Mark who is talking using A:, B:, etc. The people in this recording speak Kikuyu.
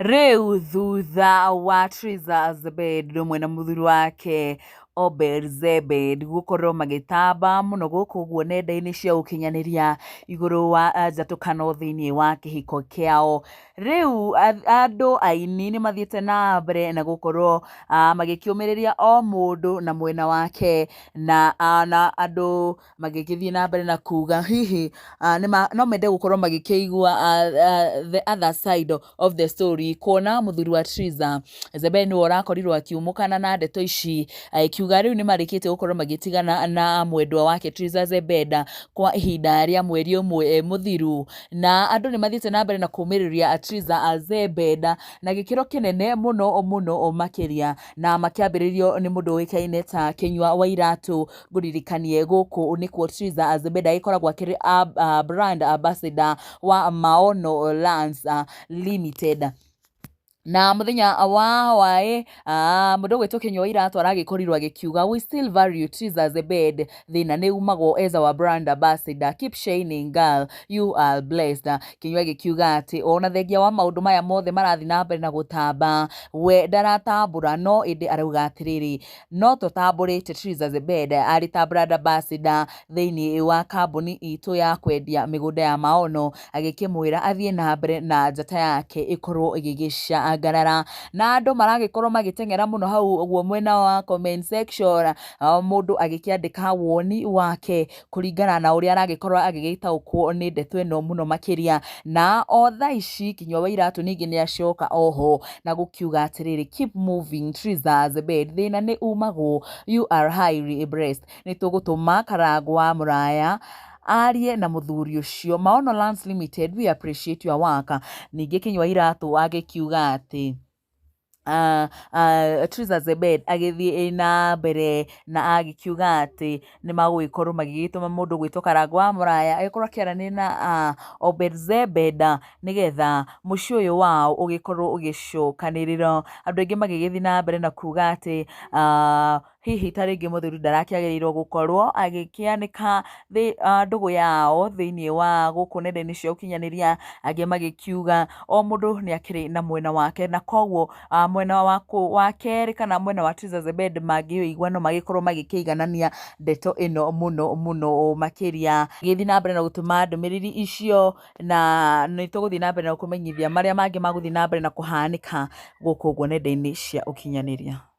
A: Rĩu thutha wa Triza Zebed rũmwe na mũthuri wake zebed gũkorwo magĩtamba mũno gũkũ ũguo nenda-inĩ cia ũkinyanĩria igũrũ wa njatũkano thĩinĩ wa kĩhiko kĩao. Rĩu andũ aini nĩ mathiĩte na mbere na gũkorwo magĩkĩũmĩrĩria o mũndũ na mwena wake, na andũ magĩgĩthiĩ na mbere na kuga hihi no mende gũkorwo magĩkĩigua the other side of the story, kuona mũthuri wa Triza Zebed nĩwe ũrakorirwo akiumũkana na ndeto ici, akiuga rĩu nĩ marĩkĩte gũkorwo magĩtigana na mwendwa wake Triza Zebed kwa ihinda rĩa mweri ũmwe mũthiru, na andũ nĩ mathiĩte na mbere na kũmĩrĩria Triza Zebed na gĩkĩro kĩnene mũno makĩria, na makĩambĩrĩrio nĩ mũndũ ũĩkaine ta Kinyua wa iratũ. Ngũririkanie gũkũ nĩkuo Triza Zebed agĩkoragwo akĩrĩ brand ambassador wa Maono Lands Limited. Na mũthenya wa waĩ mũndũ gwĩtwo Kinyua wa iratũ aragĩkorirwo agĩkiuga, we still value Triza Zebed, thĩna nĩ umagwo as our brand ambassador, keep shining girl, you are blessed. Kinyua gĩkiuga atĩ ona thengia wa maũndũ maya mothe marathiĩ na mbere na gũtamba, we ndaratambũra, no ĩndĩ arauga atĩrĩrĩ, no tũtambũrĩte Triza Zebed arĩ ta brand ambassador thĩinĩ wa kambuni itũ ya kwendia mĩgũnda ya Maono, agĩkĩmwĩra athiĩ na mbere na njata yake ĩkorwo ĩgĩgĩca ngarara. Na andũ maragĩkorwo magĩteng'era mũno hau ũguo mwena wa comment section, mũndũ agĩkĩandĩka woni wake kũringana na ũrĩa aragĩkorwo agĩgĩtaũkwo nĩ ndeto ĩno mũno makĩria. Na o thaa ici Kinyua wa iratũ ningĩ nĩ acoka oho na gũkiuga atĩrĩrĩ, keep moving Triza Zebed, thĩna nĩ umagwo, you are highly blessed. Nĩ tũgũtũma Karangwa Mũraya arie na mũthuri ũcio. Maono Lands Limited, we appreciate your work. Ningĩ Kinyua wa iratũ agĩkiuga atĩ Triza Zebed agĩthiĩ na mbere na agĩkiuga atĩ nĩ magũgĩkorwo magĩgĩtũma mũndũ gwĩtwo Karangwa Mũraya agĩkorwo akĩaranĩria na Zebed nĩgetha mũciĩ ũyũ wao ũgĩkorwo ũgĩcokanĩrĩra. Andũ aingĩ magĩgĩthiĩ na mbere na kuga atĩ hihi ta rĩngĩ mũthuri ndarakĩagĩrĩirwo gũkorwo agĩkĩanĩka ndũgũ yao thĩinĩ wa gũkũ nenda-inĩ cia ũkinyanĩria. Angĩ magĩkiuga o mũndũ nĩ akĩrĩ na mwena wake, na koguo mwena wa kerĩ kana mwena wa Triza Zebed mangĩigua no magĩkorwo magĩkĩiganania ndeto ĩno mũno makĩria. Gĩthiĩ na mbere na gũtũma ndũmĩrĩri icio, na nĩ tũgũthiĩ na mbere na kũmenyithia marĩa mangĩ magũthiĩ na mbere na kũhanĩka gũkũ ũguo nenda-inĩ cia ũkinyanĩria.